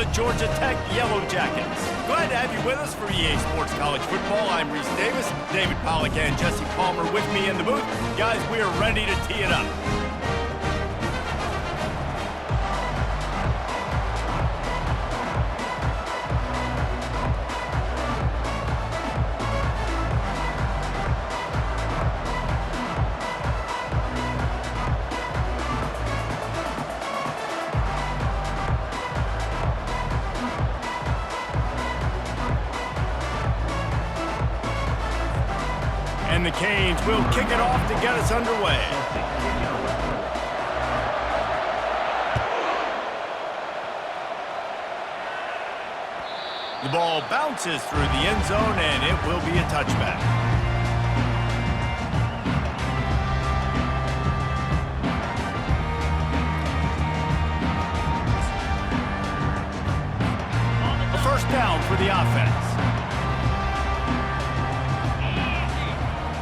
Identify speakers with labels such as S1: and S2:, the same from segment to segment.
S1: the Georgia Tech Yellow Jackets. Glad to have you with us for EA Sports College Football. I'm Reese Davis, David Pollack and Jesse Palmer with me in the booth. Guys, we are ready to tee it up. And the Canes will kick it off to get us underway. The ball bounces through the end zone, and it will be a touchback. A first down for the offense.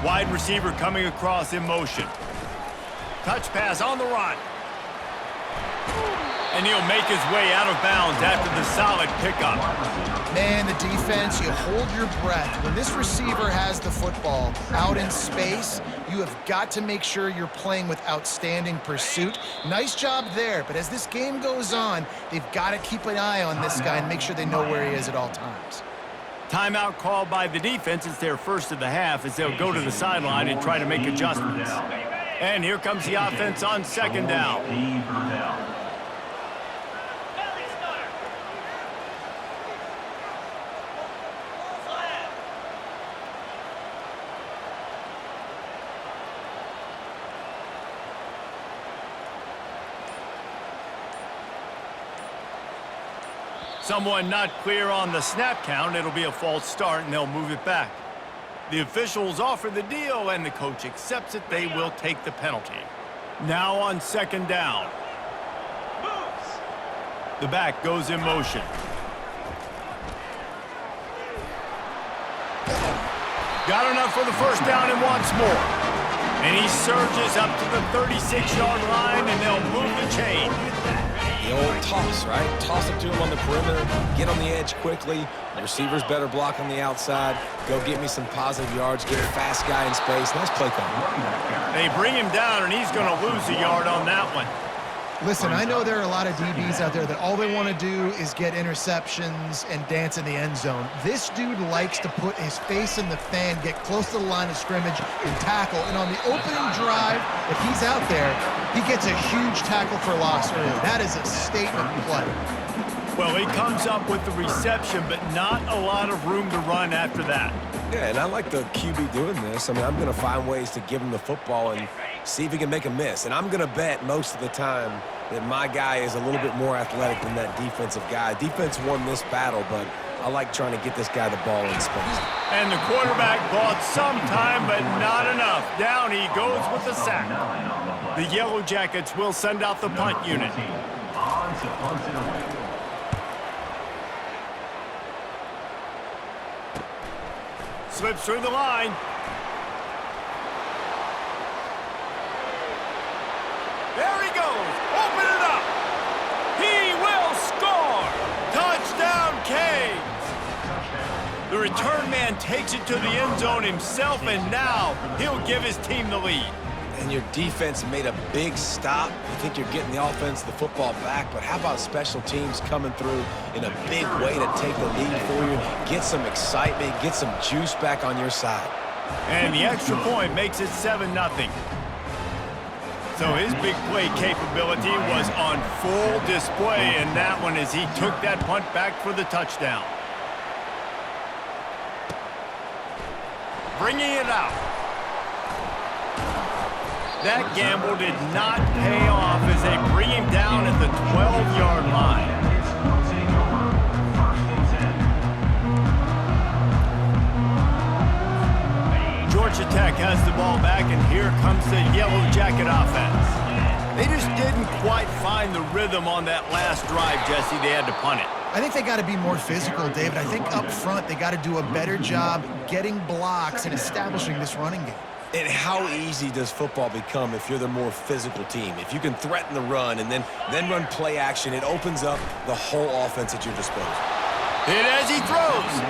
S1: Wide receiver coming across in motion. Touch pass on the run. And he'll make his way out of bounds after the solid pickup.
S2: Man, the defense, you hold your breath. When this receiver has the football out in space, you have got to make sure you're playing with outstanding pursuit. Nice job there, but as this game goes on, they've got to keep an eye on this guy and make sure they know where he is at all times.
S1: Timeout called by the defense. It's their first of the half as they'll go to the sideline and try to make adjustments. And here comes the offense on second down. Someone not clear on the snap count. It'll be a false start, and they'll move it back. The officials offer the deal, and the coach accepts it. They will take the penalty. Now on second down. The back goes in motion. Got enough for the first down and wants more. And he surges up to the 36-yard line, and they'll move the chain.
S3: The old toss, right? Toss it to him on the perimeter, get on the edge quickly. The receivers better block on the outside. Go get me some positive yards, get a fast guy in space. Nice play call.
S1: They bring him down, and he's going to lose a yard on that one.
S2: Listen, I know there are a lot of DBs out there that all they want to do is get interceptions and dance in the end zone. This dude likes to put his face in the fan, get close to the line of scrimmage, and tackle. And on the opening drive, if he's out there, he gets a huge tackle for loss early. That is a statement play.
S1: Well, he comes up with the reception, but not a lot of room to run after that.
S3: Yeah, and I like the QB doing this. I mean, I'm going to find ways to give him the football and see if he can make a miss. And I'm going to bet most of the time that my guy is a little bit more athletic than that defensive guy. Defense won this battle, but I like trying to get this guy the ball in space.
S1: And the quarterback bought some time, but not enough. Down he goes with the sack. The Yellow Jackets will send out the punt unit. Slips through the line. There he goes. Open it up. He will score. Touchdown, Canes. The return man takes it to the end zone himself, and now he'll give his team the lead.
S3: And your defense made a big stop. You think you're getting the offense the football back, but how about special teams coming through in a big way to take the lead for you, get some excitement, get some juice back on your side.
S1: And the extra point makes it 7-0. So his big play capability was on full display in that one as he took that punt back for the touchdown. Bringing it out. That gamble did not pay off as they bring him down at the 12-yard line. Georgia Tech has the ball back, and here comes the Yellow Jacket offense. They just didn't quite find the rhythm on that last drive, Jesse. They had to punt it.
S2: I think they got to be more physical, David. I think up front they got to do a better job getting blocks and establishing this running game.
S3: And how easy does football become if you're the more physical team? If you can threaten the run and then run play action, it opens up the whole offense at your disposal.
S1: Hit as he throws.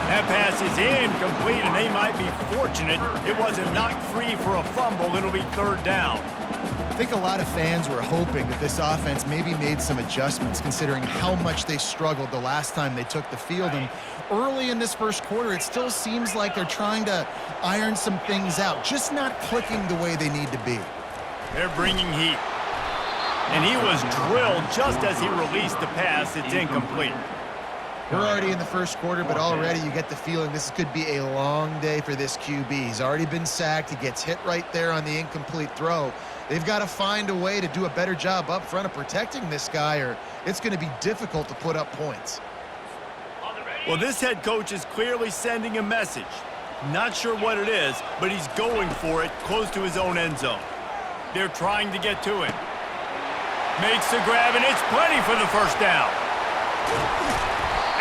S1: That pass is incomplete, and they might be fortunate it wasn't knocked free for a fumble. It'll be third down.
S2: I think a lot of fans were hoping that this offense maybe made some adjustments considering how much they struggled the last time they took the field. And early in this first quarter, it still seems like they're trying to iron some things out, just not clicking the way they need to be.
S1: They're bringing heat. And he was drilled just as he released the pass. It's incomplete.
S2: We're already in the first quarter, but already you get the feeling this could be a long day for this QB. He's already been sacked. He gets hit right there on the incomplete throw. They've got to find a way to do a better job up front of protecting this guy, or it's going to be difficult to put up points.
S1: Well, this head coach is clearly sending a message. Not sure what it is, but he's going for it close to his own end zone. They're trying to get to him. Makes the grab, and it's plenty for the first down.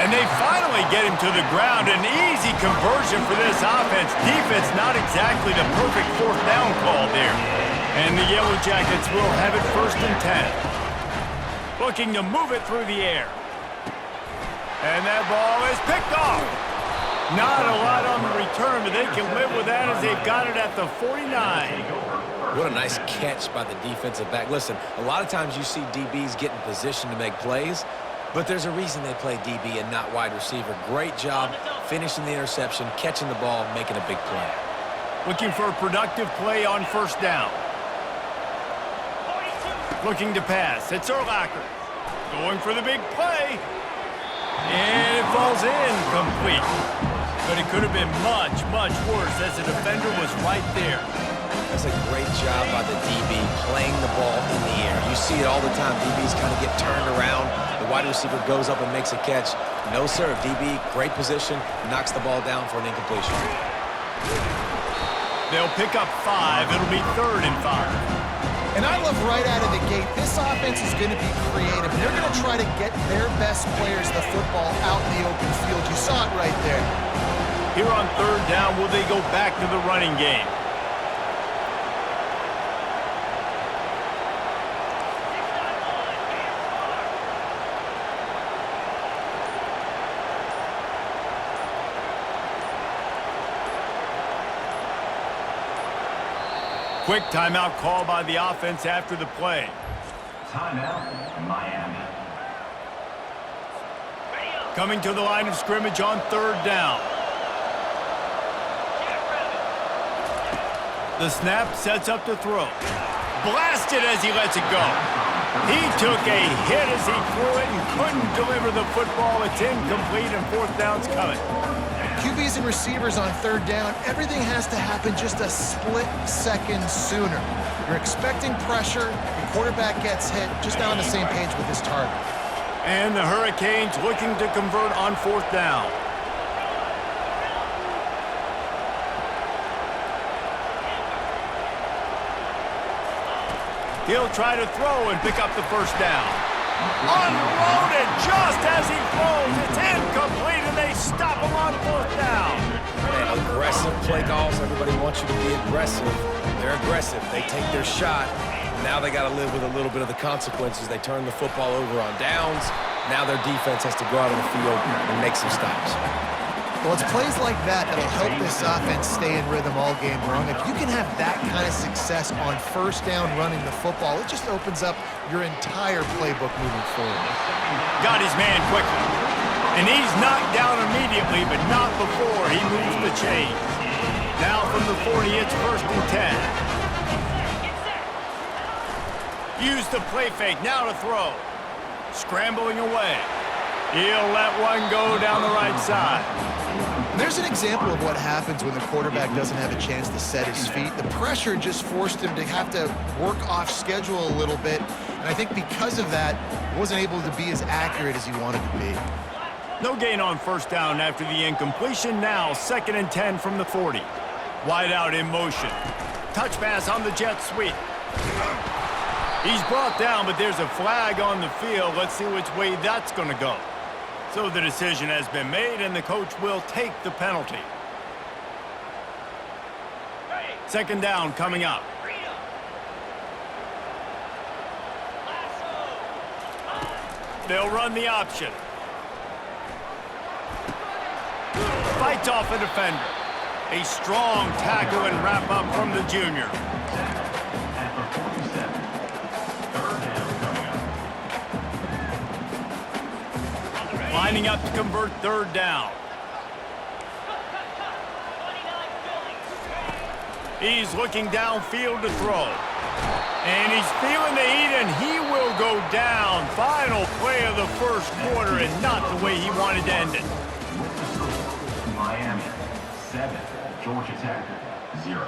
S1: And they finally get him to the ground. An easy conversion for this offense. Defense not exactly the perfect fourth down call there. And the Yellow Jackets will have it 1st and 10. Looking to move it through the air. And that ball is picked off. Not a lot on the return, but they can live with that as they've got it at the 49.
S3: What a nice catch by the defensive back. Listen, a lot of times you see DBs get in position to make plays, but there's a reason they play DB and not wide receiver. Great job finishing the interception, catching the ball, making a big play.
S1: Looking for a productive play on first down. Looking to pass. It's Urlacher. Going for the big play. And it falls incomplete. But it could have been much, much worse as the defender was right there.
S3: That's a great job by the DB playing the ball in the air. You see it all the time. DBs kind of get turned around. The wide receiver goes up and makes a catch. No, sir. DB, great position, knocks the ball down for an incompletion.
S1: They'll pick up 5. It'll be 3rd and 5.
S2: And I love right out of the gate, this offense is going to be creative. They're going to try to get their best players the football out in the open field. You saw it right there.
S1: Here on 3rd down, will they go back to the running game? Quick timeout call by the offense after the play.
S4: Timeout, Miami.
S1: Coming to the line of scrimmage on 3rd down. The snap sets up to throw. Blasted as he lets it go. He took a hit as he threw it and couldn't deliver the football. It's incomplete and 4th down's coming.
S2: QBs and receivers on 3rd down, everything has to happen just a split second sooner. You're expecting pressure, your quarterback gets hit, just not on the same page with his target.
S1: And the Hurricanes looking to convert on 4th down. He'll try to throw and pick up the 1st down. Unloaded just as he throws. It's incomplete, and they stop him on 4th down.
S3: Man, aggressive play calls. Everybody wants you to be aggressive. They're aggressive. They take their shot. Now they got to live with a little bit of the consequences. They turn the football over on downs. Now their defense has to go out on the field and make some stops.
S2: Well, it's plays like that that'll help this offense stay in rhythm all game long. If you can have that kind of success on 1st down running the football, it just opens up your entire playbook moving forward.
S1: Got his man quickly. And he's knocked down immediately, but not before he moves the chains. Now from the 40, it's 1st and 10. Use the play fake, now to throw. Scrambling away. He'll let one go down the right side.
S2: There's an example of what happens when the quarterback doesn't have a chance to set his feet. The pressure just forced him to have to work off schedule a little bit. And I think because of that, he wasn't able to be as accurate as he wanted to be.
S1: No gain on 1st down after the incompletion. Now 2nd and 10 from the 40. Wide out in motion. Touch pass on the jet sweep. He's brought down, but there's a flag on the field. Let's see which way that's going to go. So the decision has been made, and the coach will take the penalty. Second down coming up. They'll run the option. Fights off a defender. A strong tackle and wrap up from the junior.
S4: At the 47. Third down coming up.
S1: Lining up to convert third down. He's looking downfield to throw. And he's feeling the heat, and he will go down. Final play of the first quarter, and not the way he wanted to end it.
S4: Miami 7, Georgia Tech 0.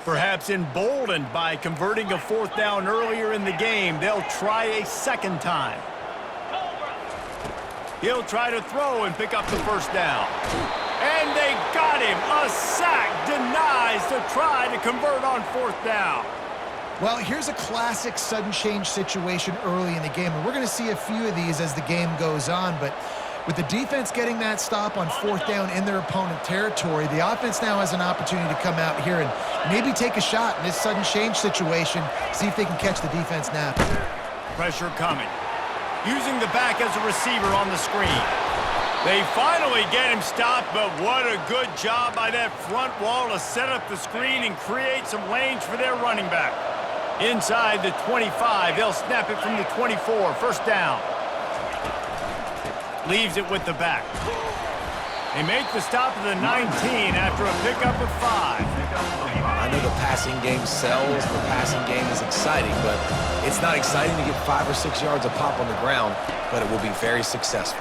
S1: Perhaps emboldened by converting a fourth down earlier in the game, they'll try a second time. He'll try to throw and pick up the first down. And they got him. A sack denies to try to convert on fourth down.
S2: Well, here's a classic sudden change situation early in the game, and we're going to see a few of these as the game goes on, but with the defense getting that stop on fourth down in their opponent territory, the offense now has an opportunity to come out here and maybe take a shot in this sudden change situation, see if they can catch the defense napping.
S1: Pressure coming. Using the back as a receiver on the screen. They finally get him stopped, but what a good job by that front wall to set up the screen and create some lanes for their running back. Inside the 25, they'll snap it from the 24, first down. Leaves it with the back. They make the stop at the 19 after a pickup of 5.
S3: I know the passing game sells, the passing game is exciting, but it's not exciting to get 5 or 6 yards a pop on the ground, but it will be very successful.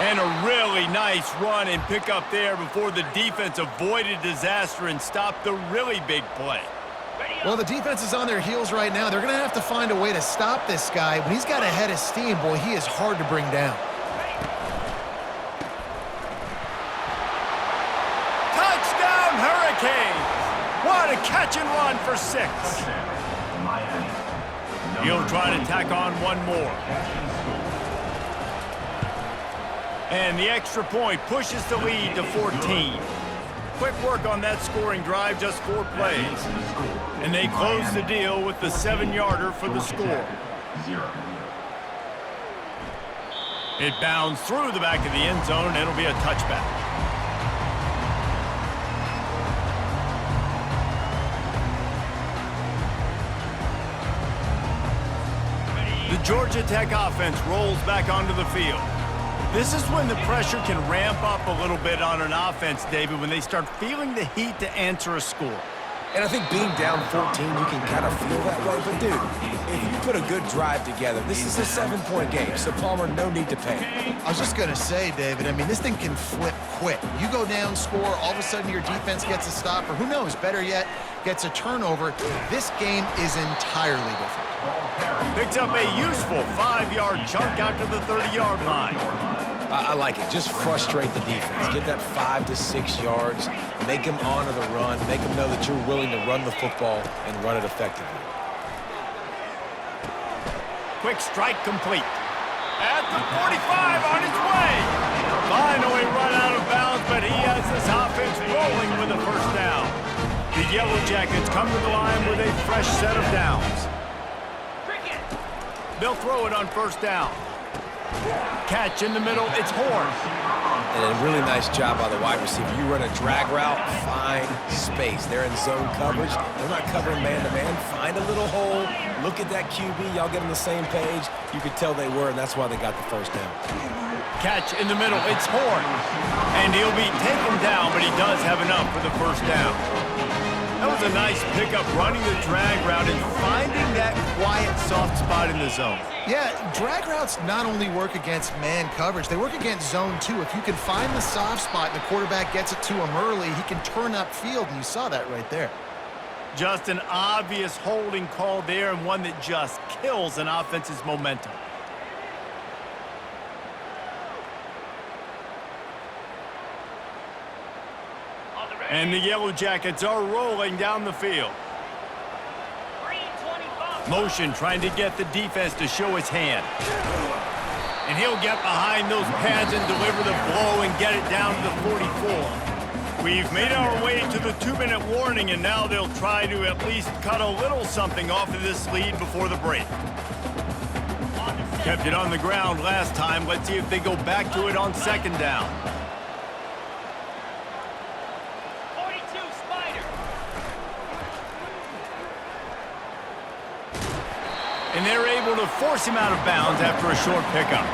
S1: And a really nice run and pickup there before the defense avoided disaster and stopped the really big play.
S2: Well, the defense is on their heels right now. They're going to have to find a way to stop this guy. When he's got a head of steam, boy, he is hard to bring down.
S1: Touchdown, Hurricanes! What a catch and run for 6.
S4: Miami.
S1: He'll try to tack on one more. And the extra point pushes the lead to 14. Quick work on that scoring drive, just 4 plays. And they close the deal with the 7-yarder for the score.
S4: 0.
S1: It bounds through the back of the end zone, and it'll be a touchback. The Georgia Tech offense rolls back onto the field. This is when the pressure can ramp up a little bit on an offense, David, when they start feeling the heat to answer a score.
S3: And I think being down 14, you can kind of feel that way. But, dude, if you put a good drive together, this is a 7-point game, so, Palmer, no need to panic.
S2: I was just going to say, David, I mean, this thing can flip quick. You go down, score, all of a sudden your defense gets a stop, or who knows, better yet, gets a turnover. This game is entirely different.
S1: Picks up a useful 5-yard chunk out to the 30-yard line.
S3: I like it. Just frustrate the defense. Get that 5 to 6 yards. Make them honor the run. Make them know that you're willing to run the football and run it effectively.
S1: Quick strike complete. At the 45 on its way. Finally run out of bounds, but he has this offense rolling with a first down. The Yellow Jackets come to the line with a fresh set of downs. They'll throw it on first down. Catch in the middle, it's Horn.
S3: And a really nice job by the wide receiver. You run a drag route, find space. They're in zone coverage. They're not covering man-to-man. Find a little hole. Look at that QB. Y'all get on the same page. You could tell they were, and that's why they got the first down.
S1: Catch in the middle, it's Horn. And he'll be taken down, but he does have enough for the first down. That was a nice pickup, running the drag route and finding that quiet, soft spot in the zone.
S2: Yeah, drag routes not only work against man coverage, they work against zone too. If you can find the soft spot and the quarterback gets it to him early, he can turn upfield, and you saw that right there.
S1: Just an obvious holding call there, and one that just kills an offense's momentum. And the Yellow Jackets are rolling down the field. Motion trying to get the defense to show his hand. And he'll get behind those pads and deliver the blow and get it down to the 44. We've made our way to the 2-minute warning, and now they'll try to at least cut a little something off of this lead before the break. Kept it on the ground last time. Let's see if they go back to it on 2nd down.
S5: 42 Spider.
S1: And they're able to force him out of bounds after a short pickup.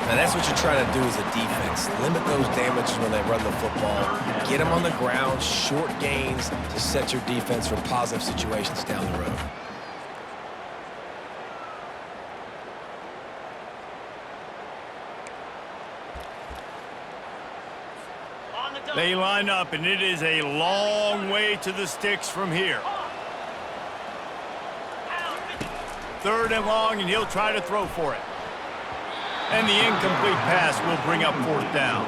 S3: Now that's what you're trying to do as a defense. Limit those damages when they run the football. Get them on the ground, short gains to set your defense for positive situations down the road.
S1: They line up, and it is a long way to the sticks from here. 3rd and long, and he'll try to throw for it. And the incomplete pass will bring up 4th down.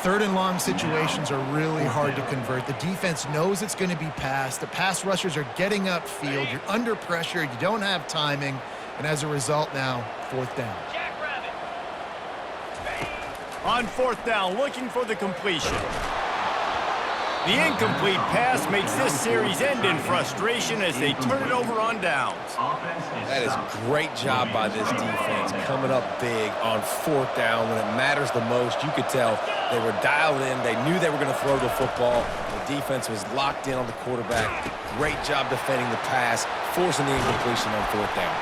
S2: 3rd and long situations are really hard to convert. The defense knows it's going to be passed. The pass rushers are getting upfield. You're under pressure. You don't have timing. And as a result now, 4th down.
S1: On 4th down, looking for the completion. The incomplete pass makes this series end in frustration as they turn it over on downs.
S3: That is great job by this defense, coming up big on 4th down when it matters the most. You could tell they were dialed in. They knew they were going to throw the football. The defense was locked in on the quarterback. Great job defending the pass, forcing the incompletion on 4th down.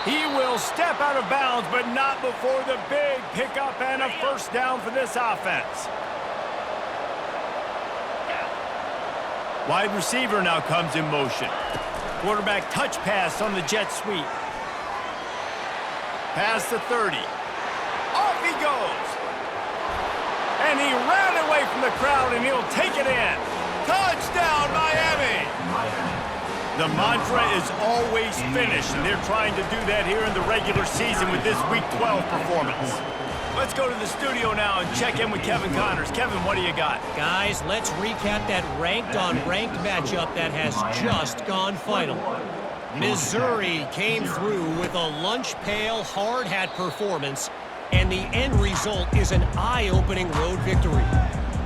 S1: He will step out of bounds, but not before the big pickup and a 1st down for this offense. Wide receiver now comes in motion. Quarterback touch pass on the jet sweep. Pass the 30. Off he goes. And he ran away from the crowd, and he'll take it in. Touchdown, Miami! The mantra is always finish, and they're trying to do that here in the regular season with this Week 12 performance. Let's go to the studio now and check in with Kevin Connors. Kevin, what do you got?
S5: Guys, let's recap that ranked-on-ranked matchup that has just gone final. Missouri came through with a lunch pail hard hat performance, and the end result is an eye-opening road victory.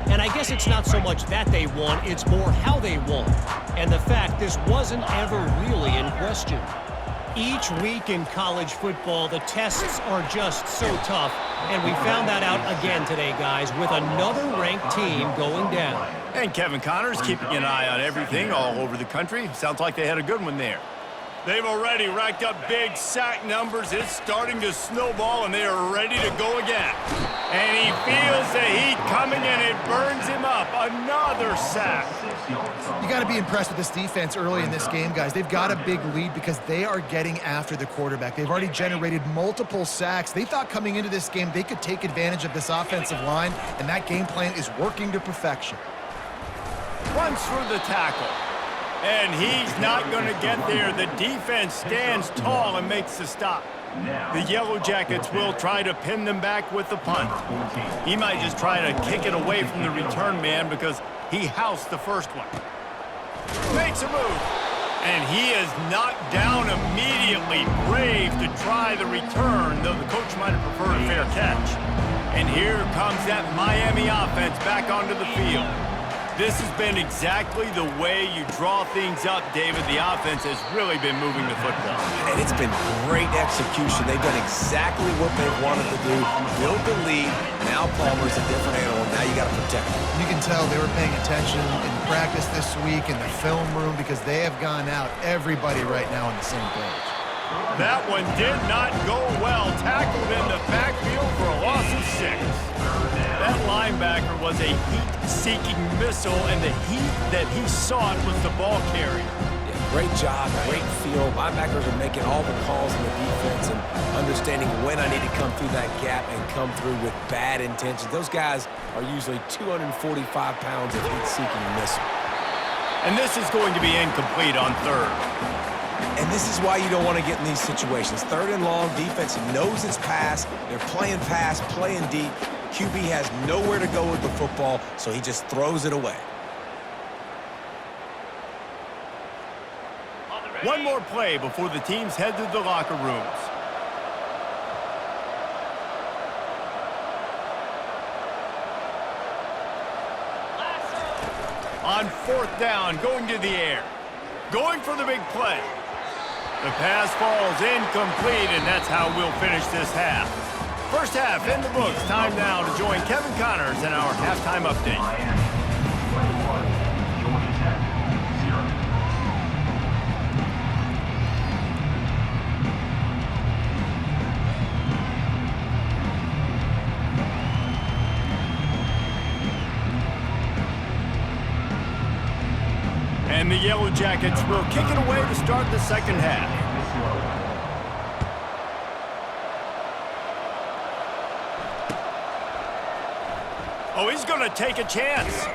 S5: And I guess it's not so much that they won, it's more how they won. And the fact this wasn't ever really in question. Each week in college football, the tests are just so tough, and we found that out again today, guys, with another ranked team going down.
S1: And Kevin Connors keeping an eye on everything all over the country. Sounds like they had a good one there. They've already racked up big sack numbers. It's starting to snowball, and they are ready to go again. And he feels the heat coming, and it burns him up. Another sack.
S2: You got to be impressed with this defense early in this game, guys. They've got a big lead because they are getting after the quarterback. They've already generated multiple sacks. They thought coming into this game they could take advantage of this offensive line, and that game plan is working to perfection.
S1: Runs through the tackle. And he's not going to get there. The defense stands tall and makes the stop. The Yellow Jackets will try to pin them back with the punt. He might just try to kick it away from the return man because he housed the first one. Makes a move. And he is knocked down immediately. Brave to try the return, though the coach might have preferred a fair catch. And here comes that Miami offense back onto the field. This has been exactly the way you draw things up, David. The offense has really been moving the football.
S3: And it's been great execution. They've done exactly what they've wanted to do. Build the lead. Now Palmer's a different animal. Now you got to protect him.
S2: You can tell they were paying attention in practice this week in the film room because they have gone out, everybody right now on the same page.
S1: That one did not go well. Tackled in the backfield for a loss of 6. That linebacker was a heat-seeking missile, and the heat that he sought was the ball carrier.
S3: Yeah, great job, great feel. Linebackers are making all the calls in the defense and understanding when I need to come through that gap and come through with bad intentions. Those guys are usually 245 pounds of heat-seeking missile.
S1: And this is going to be incomplete on 3rd.
S3: And this is why you don't want to get in these situations. 3rd and long, defense knows it's pass. They're playing pass, playing deep. QB has nowhere to go with the football, so he just throws it away.
S1: One more play before the teams head to the locker rooms. On 4th down, going to the air. Going for the big play. The pass falls incomplete, and that's how we'll finish this half. First half in the books. Time now to join Kevin Connors in our halftime update.
S4: Miami 21, Georgia Tech 0.
S1: And the Yellow Jackets will kick it away to start the second half. Oh, he's going to take a chance.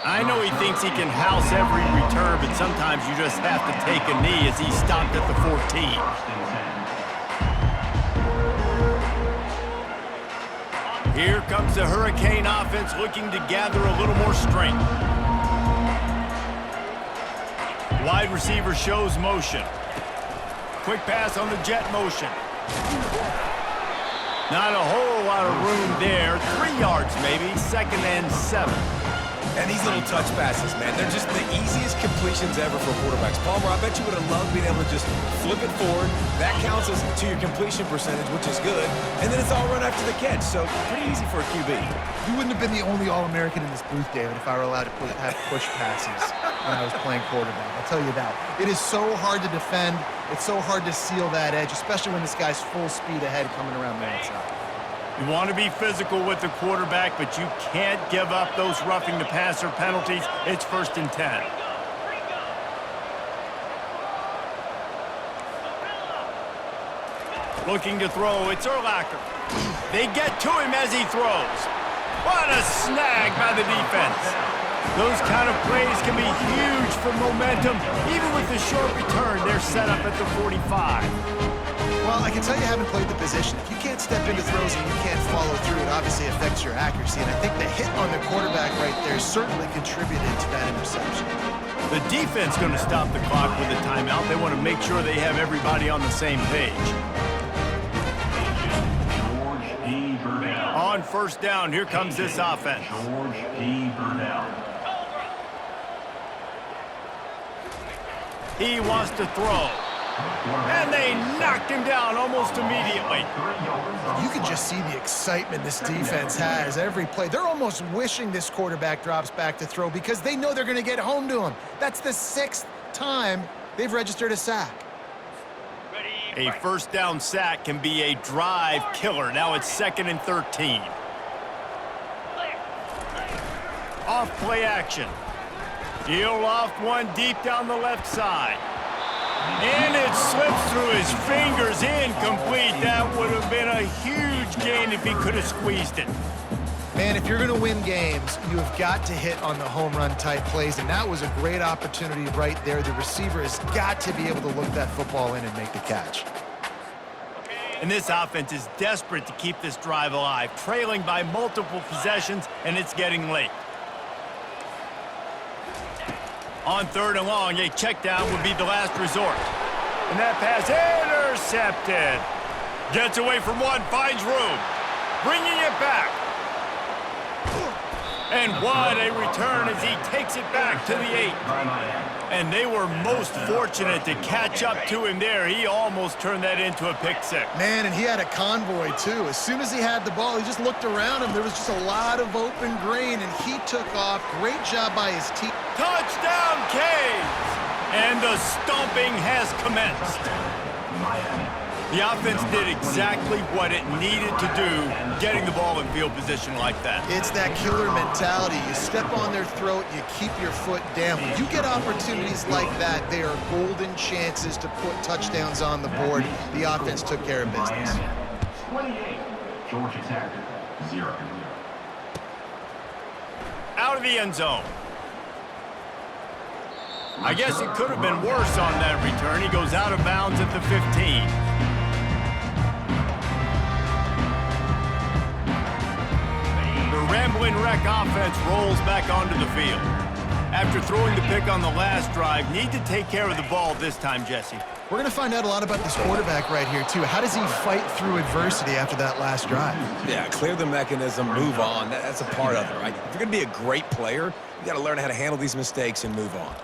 S1: I know he thinks he can house every return, but sometimes you just have to take a knee as he stopped at the 14. Here comes the Hurricane offense looking to gather a little more strength. Wide receiver shows motion. Quick pass on the jet motion. Not a whole lot of room there. 3 yards maybe, 2nd and 7.
S3: And these little touch passes, man, they're just the easiest completions ever for quarterbacks. Palmer, I bet you would have loved being able to just flip it forward. That counts as to your completion percentage, which is good. And then it's all run after the catch, so pretty easy for a QB.
S2: You wouldn't have been the only All-American in this booth, David, if I were allowed to have push passes when I was playing quarterback. I'll tell you that. It is so hard to defend. It's so hard to seal that edge, especially when this guy's full speed ahead coming around the outside.
S1: You want to be physical with the quarterback, but you can't give up those roughing the passer penalties. It's 1st and 10. Looking to throw, it's Urlacher. They get to him as he throws. What a snag by the defense. Those kind of plays can be huge for momentum. Even with the short return, they're set up at the 45.
S2: Well, I can tell you haven't played the position. If you can't step into throws and you can't follow through, it obviously affects your accuracy. And I think the hit on the quarterback right there certainly contributed to that interception.
S1: The defense going to stop the clock with a timeout. They want to make sure they have everybody on the same page.
S4: George P. Burdell.
S1: On 1st down, here comes this offense.
S4: George P. Burdell.
S1: He wants to throw. And they knocked him down almost immediately.
S2: You can just see the excitement this defense has every play. They're almost wishing this quarterback drops back to throw because they know they're going to get home to him. That's the 6th time they've registered a sack.
S1: A 1st down sack can be a drive killer. Now it's 2nd and 13. Off play action. He'll loft one deep down the left side. And it slips through his fingers, incomplete. That would have been a huge gain if he could have squeezed it.
S2: Man, if you're going to win games, you have got to hit on the home run type plays, and that was a great opportunity right there. The receiver has got to be able to look that football in and make the catch.
S1: And this offense is desperate to keep this drive alive, trailing by multiple possessions, and it's getting late. On 3rd and long, a check down would be the last resort. And that pass intercepted. Gets away from one, finds room. Bringing it back. And what a return as he takes it back to the 8. And they were most fortunate to catch up to him there. He almost turned that into a pick six.
S2: Man, and he had a convoy, too. As soon as he had the ball, he just looked around him. There was just a lot of open green, and he took off. Great job by his team.
S1: Touchdown, Canes! And the stomping has commenced. The offense did exactly what it needed to do, getting the ball in field position like that.
S2: It's that killer mentality. You step on their throat, you keep your foot down. When you get opportunities like that, they are golden chances to put touchdowns on the board. The offense took care of business.
S4: 28, Georgia Tech 0.
S1: Out of the end zone. I guess it could have been worse on that return. He goes out of bounds at the 15. Train wreck offense rolls back onto the field. After throwing the pick on the last drive, need to take care of the ball this time, Jesse.
S2: We're going to find out a lot about this quarterback right here, too. How does he fight through adversity after that last drive?
S3: Yeah, clear the mechanism, move on. That's a part of it, right? If you're going to be a great player, you got to learn how to handle these mistakes and move on.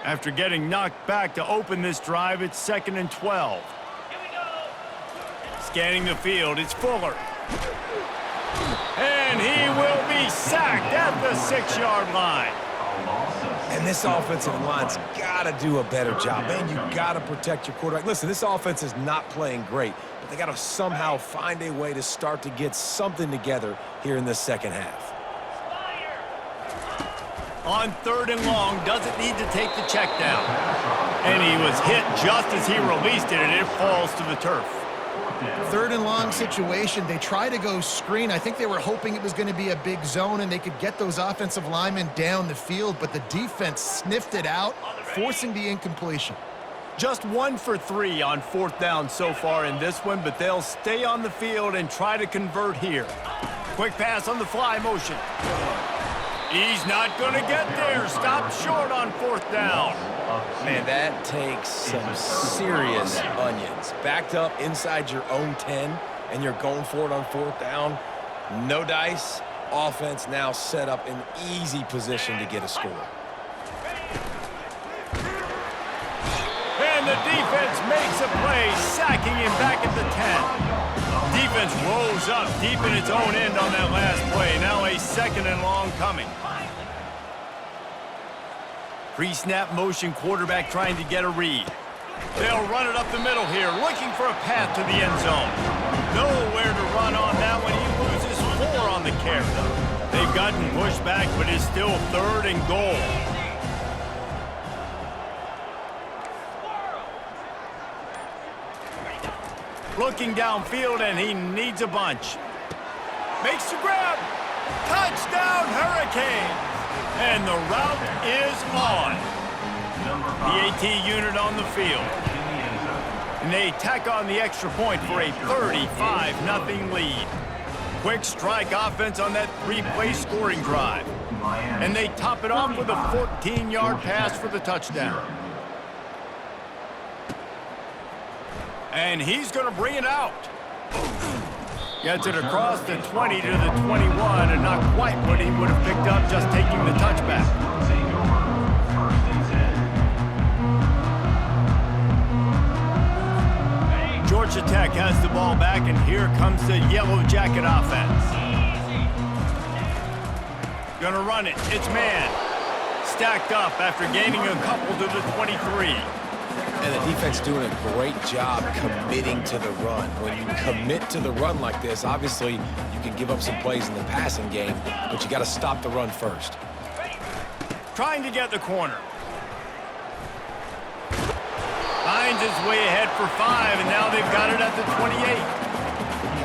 S1: After getting knocked back to open this drive, it's 2nd and 12. Scanning the field, it's Fuller. And he will be sacked at the 6-yard line.
S3: And this offensive line's got to do a better job. Man, you got to protect your quarterback. Listen, this offense is not playing great, but they got to somehow find a way to start to get something together here in the second half.
S1: On 3rd and long, doesn't need to take the check down. And he was hit just as he released it, and it falls to the turf.
S2: 3rd and long situation. They try to go screen. I think they were hoping it was going to be a big zone and they could get those offensive linemen down the field, but the defense sniffed it out, forcing the incompletion.
S1: Just 1 for 3 on 4th down so far in this one, but they'll stay on the field and try to convert here. Quick pass on the fly motion. He's not going to get there. Stop short on 4th down.
S3: Man, that takes some serious onions. Backed up inside your own 10, and you're going for it on 4th down. No dice. Offense now set up in easy position to get a score.
S1: And the defense makes a play, sacking him back at the 10. Defense rolls up deep in its own end on that last play. Now a 2nd and long coming. Pre-snap motion, quarterback trying to get a read. They'll run it up the middle here, looking for a path to the end zone. Nowhere to run on that one. He loses 4 on the carry. They've gotten pushed back, but it's still 3rd and goal. Looking downfield, and he needs a bunch. Makes the grab. Touchdown, Hurricanes. And the route is on. The AT unit on the field. And they tack on the extra point for a 35-0 lead. Quick strike offense on that 3-play scoring drive. And they top it off with a 14-yard pass for the touchdown. And he's going to bring it out. Gets it across the 20 to the 21, and not quite what he would have picked up just taking the touchback. Georgia Tech has the ball back, and here comes the Yellow Jacket offense. Gonna run it. It's man. Stacked up after gaining a couple to the 23.
S3: And the defense doing a great job committing to the run. When you commit to the run like this, obviously you can give up some plays in the passing game, but you got to stop the run first.
S1: Trying to get the corner. Finds his way ahead for 5, and now they've got it at the 28.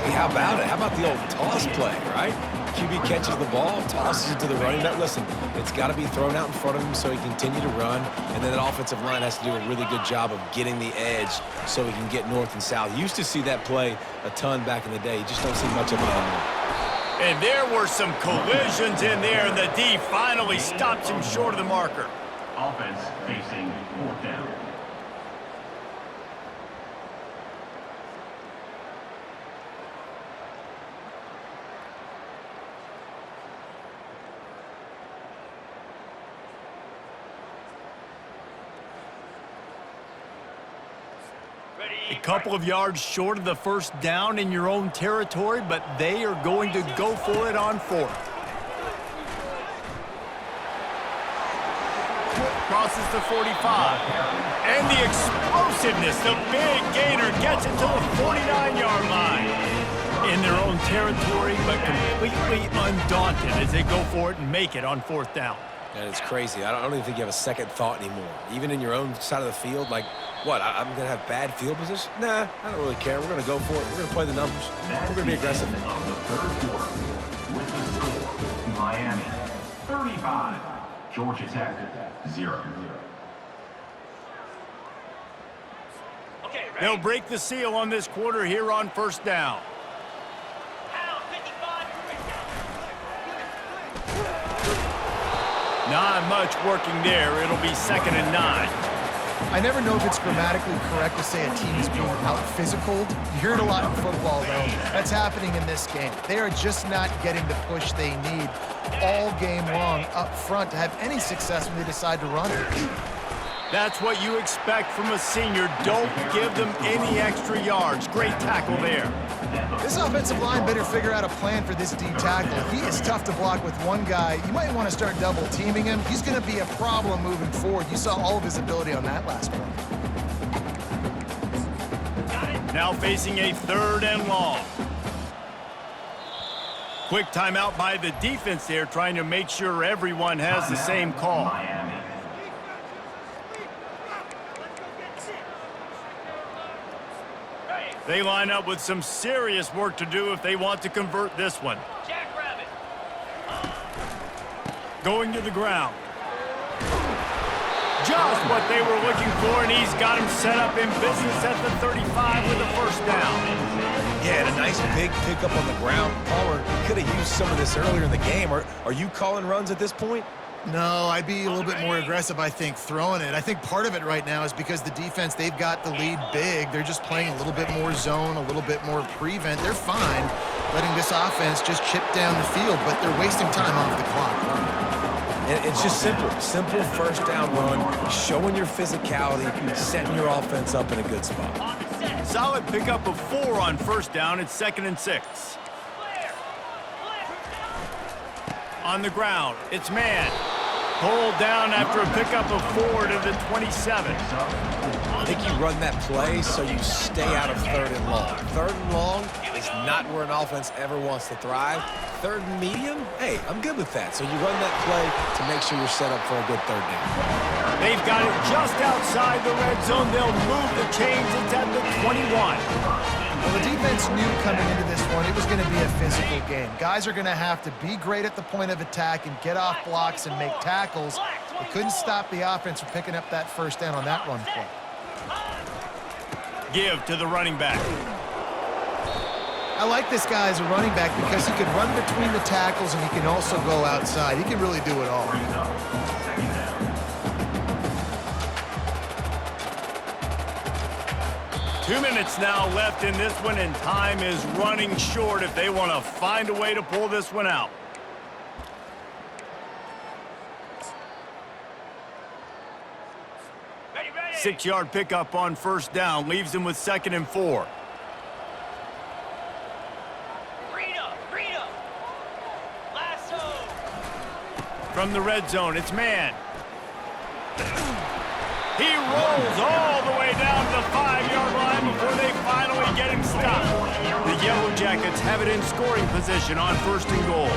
S3: Hey, how about it? How about the old toss play, right? QB catches the ball, tosses it to the running back. Listen, it's got to be thrown out in front of him so he can continue to run, and then that offensive line has to do a really good job of getting the edge so he can get north and south. You used to see that play a ton back in the day. You just don't see much of it anymore.
S1: And there were some collisions in there, and the D finally stops him short of the marker.
S4: Offense facing 4th down.
S1: A couple of yards short of the first down in your own territory, but they are going to go for it on 4th. Crosses the 45. And the explosiveness, the big gainer gets it to the 49-yard line. In their own territory, but completely undaunted as they go for it and make it on 4th down.
S3: And it's crazy. I don't even think you have a second thought anymore. Even in your own side of the field, like, what, I'm going to have bad field position? Nah, I don't really care. We're going to go for it. We're going to play the numbers. We're going to be aggressive.
S4: Of the 3rd quarter, with the score, Miami 35, Georgia Tech 0.
S1: They'll break the seal on this quarter here on 1st down. Not much working there. It'll be 2nd and 9.
S2: I never know if it's grammatically correct to say a team is being out-physicaled. You hear it a lot in football, though. That's happening in this game. They are just not getting the push they need all game long up front to have any success when they decide to run it.
S1: That's what you expect from a senior. Don't give them any extra yards. Great tackle there.
S2: This offensive line better figure out a plan for this D tackle. He is tough to block with one guy. You might want to start double teaming him. He's going to be a problem moving forward. You saw all of his ability on that last one.
S1: Now facing a 3rd and long. Quick timeout by the defense there, trying to make sure everyone has the same call. They line up with some serious work to do if they want to convert this one. Going to the ground. Just what they were looking for, and he's got him set up in business at the 35 with a 1st down.
S3: Yeah, and a nice big pickup on the ground. Palmer could have used some of this earlier in the game. Are you calling runs at this point?
S2: No, I'd be a little bit more aggressive, I think, throwing it. I think part of it right now is because the defense, they've got the lead big. They're just playing a little bit more zone, a little bit more prevent. They're fine letting this offense just chip down the field, but they're wasting time off the clock.
S3: And it's just simple 1st down run, showing your physicality, setting your offense up in a good spot.
S1: Solid pickup of 4 on 1st down. It's 2nd and 6. On the ground, it's man. Pulled down after a pickup of 4 to the 27.
S3: I think you run that play so you stay out of 3rd and long. 3rd and long is not where an offense ever wants to thrive. 3rd and medium, hey, I'm good with that. So you run that play to make sure you're set up for a good 3rd down.
S1: They've got it just outside the red zone. They'll move the chains. It's at the 21.
S2: Well, the defense knew coming into this one it was going to be a physical game. Guys are going to have to be great at the point of attack and get off blocks and make tackles. They couldn't stop the offense from picking up that 1st down on that run play.
S1: Give to the running back.
S2: I like this guy as a running back because he can run between the tackles and he can also go outside. He can really do it all.
S1: Two minutes now left in this one, and time is running short if they want to find a way to pull this one out. Ready. 6-yard pickup on 1st down, leaves him with 2nd and 4. Lasso. From the red zone, it's man. He rolls all the way down to the 5-yard line before they finally get him stopped. The Yellow Jackets have it in scoring position on 1st and goal.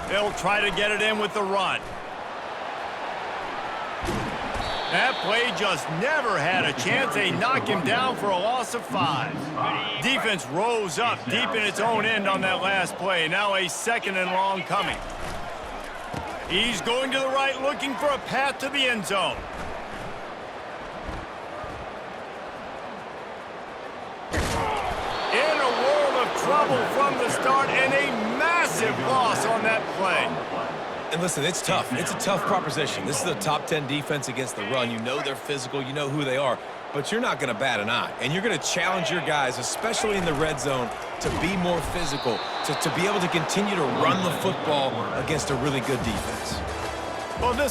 S1: They'll try to get it in with the run. That play just never had a chance. They knock him down for a loss of 5. Defense rose up deep in its own end on that last play. Now a 2nd and long coming. He's going to the right, looking for a path to the end zone. In a world of trouble from the start, and a massive loss on that play.
S3: And listen, it's tough. It's a tough proposition. This is a top 10 defense against the run. You know they're physical. You know who they are. But you're not going to bat an eye. And you're going to challenge your guys, especially in the red zone, to be more physical, to be able to continue to run the football against a really good defense.
S1: Well, this